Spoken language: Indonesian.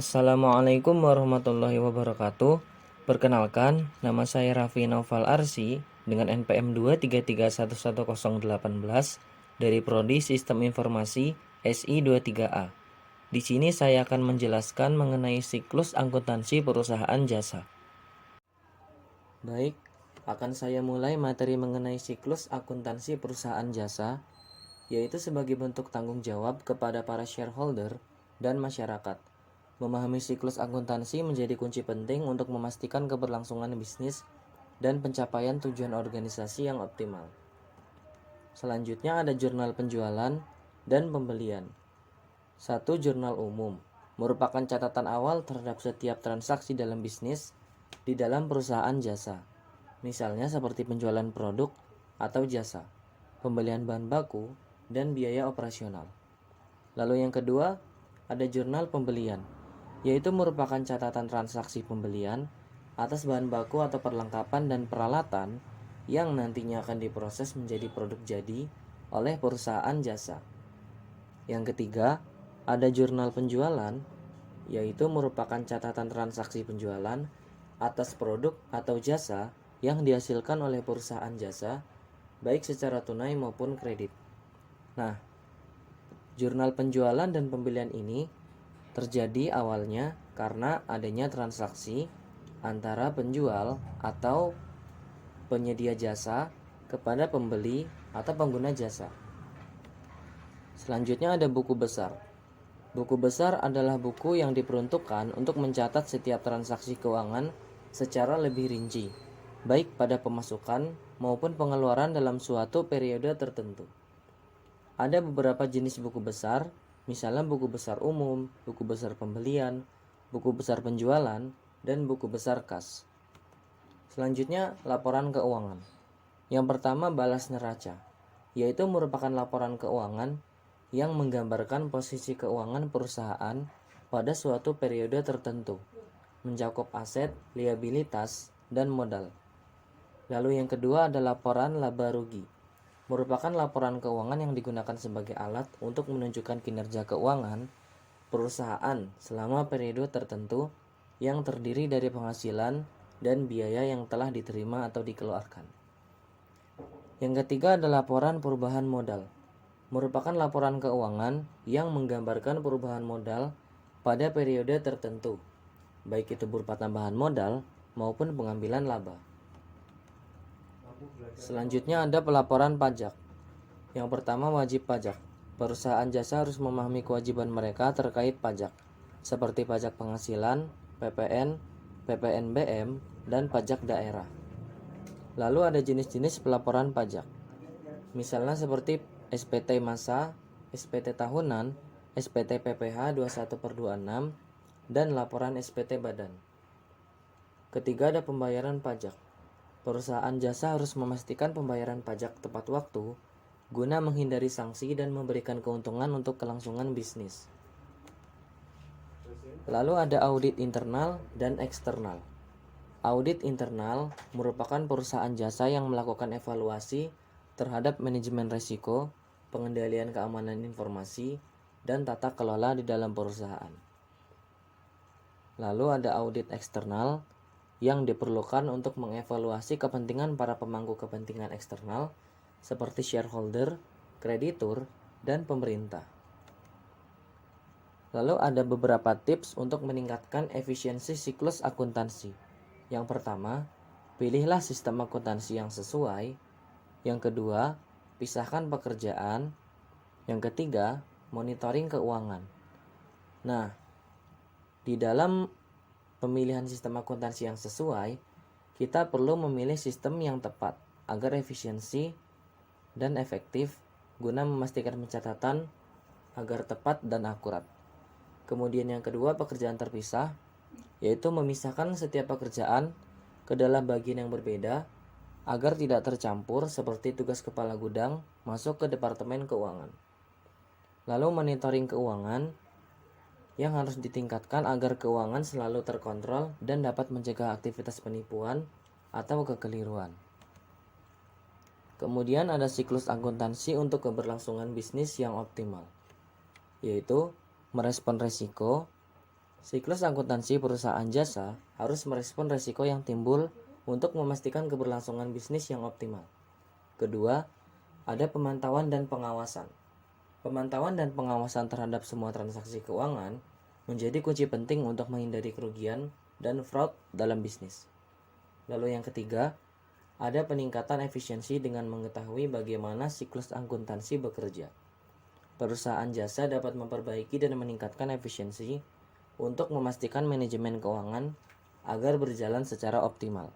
Assalamualaikum warahmatullahi wabarakatuh. Perkenalkan, nama saya Raffi Naufal Arsi dengan NPM 233111018 dari Prodi Sistem Informasi SI 23A. Di sini saya akan menjelaskan mengenai siklus akuntansi perusahaan jasa. Baik, akan saya mulai materi mengenai siklus akuntansi perusahaan jasa, yaitu sebagai bentuk tanggung jawab kepada para shareholder dan masyarakat. Memahami siklus akuntansi menjadi kunci penting untuk memastikan keberlangsungan bisnis dan pencapaian tujuan organisasi yang optimal. Selanjutnya ada jurnal penjualan dan pembelian. 1. Jurnal umum merupakan catatan awal terhadap setiap transaksi dalam bisnis di dalam perusahaan jasa. Misalnya seperti penjualan produk atau jasa, pembelian bahan baku, dan biaya operasional. Lalu yang kedua, ada jurnal pembelian, yaitu merupakan catatan transaksi pembelian atas bahan baku atau perlengkapan dan peralatan yang nantinya akan diproses menjadi produk jadi oleh perusahaan jasa. Yang ketiga, ada jurnal penjualan, yaitu merupakan catatan transaksi penjualan atas produk atau jasa yang dihasilkan oleh perusahaan jasa, baik secara tunai maupun kredit. Nah, jurnal penjualan dan pembelian ini terjadi awalnya karena adanya transaksi antara penjual atau penyedia jasa kepada pembeli atau pengguna jasa. Selanjutnya ada buku besar. Buku besar adalah buku yang diperuntukkan untuk mencatat setiap transaksi keuangan secara lebih rinci, baik pada pemasukan maupun pengeluaran dalam suatu periode tertentu. Ada beberapa jenis buku besar, misalnya buku besar umum, buku besar pembelian, buku besar penjualan, dan buku besar kas. Selanjutnya, laporan keuangan. Yang pertama, balas neraca, yaitu merupakan laporan keuangan yang menggambarkan posisi keuangan perusahaan pada suatu periode tertentu, mencakup aset, liabilitas, dan modal. Lalu yang kedua ada laporan laba rugi, merupakan laporan keuangan yang digunakan sebagai alat untuk menunjukkan kinerja keuangan perusahaan selama periode tertentu yang terdiri dari penghasilan dan biaya yang telah diterima atau dikeluarkan. Yang ketiga adalah laporan perubahan modal, merupakan laporan keuangan yang menggambarkan perubahan modal pada periode tertentu, baik itu berupa tambahan modal maupun pengambilan laba. Selanjutnya ada pelaporan pajak. Yang pertama, wajib pajak. Perusahaan jasa harus memahami kewajiban mereka terkait pajak, seperti pajak penghasilan, PPN, PPNBM, dan pajak daerah. Lalu ada jenis-jenis pelaporan pajak. Misalnya seperti SPT masa, SPT tahunan, SPT PPh 21/26, dan laporan SPT badan. Ketiga ada pembayaran pajak. Perusahaan jasa harus memastikan pembayaran pajak tepat waktu guna menghindari sanksi dan memberikan keuntungan untuk kelangsungan bisnis. Lalu ada audit internal dan eksternal. Audit internal merupakan perusahaan jasa yang melakukan evaluasi terhadap manajemen risiko, pengendalian keamanan informasi, dan tata kelola di dalam perusahaan. Lalu ada audit eksternal yang diperlukan untuk mengevaluasi kepentingan para pemangku kepentingan eksternal seperti shareholder, kreditur, dan pemerintah. Lalu ada beberapa tips untuk meningkatkan efisiensi siklus akuntansi. Yang pertama, pilihlah sistem akuntansi yang sesuai. Yang kedua, pisahkan pekerjaan. Yang ketiga, monitoring keuangan. Nah, di dalam pemilihan sistem akuntansi yang sesuai, kita perlu memilih sistem yang tepat agar efisiensi dan efektif guna memastikan pencatatan agar tepat dan akurat. Kemudian yang kedua, pekerjaan terpisah, yaitu memisahkan setiap pekerjaan ke dalam bagian yang berbeda agar tidak tercampur seperti tugas kepala gudang masuk ke departemen keuangan. Lalu monitoring keuangan yang harus ditingkatkan agar keuangan selalu terkontrol dan dapat mencegah aktivitas penipuan atau kekeliruan. Kemudian ada siklus akuntansi untuk keberlangsungan bisnis yang optimal, yaitu merespon risiko, Siklus akuntansi perusahaan jasa harus merespon risiko yang timbul untuk memastikan keberlangsungan bisnis yang optimal. Kedua, ada pemantauan dan pengawasan. Pemantauan dan pengawasan terhadap semua transaksi keuangan menjadi kunci penting untuk menghindari kerugian dan fraud dalam bisnis. Lalu yang ketiga, ada peningkatan efisiensi dengan mengetahui bagaimana siklus akuntansi bekerja. Perusahaan jasa dapat memperbaiki dan meningkatkan efisiensi untuk memastikan manajemen keuangan agar berjalan secara optimal.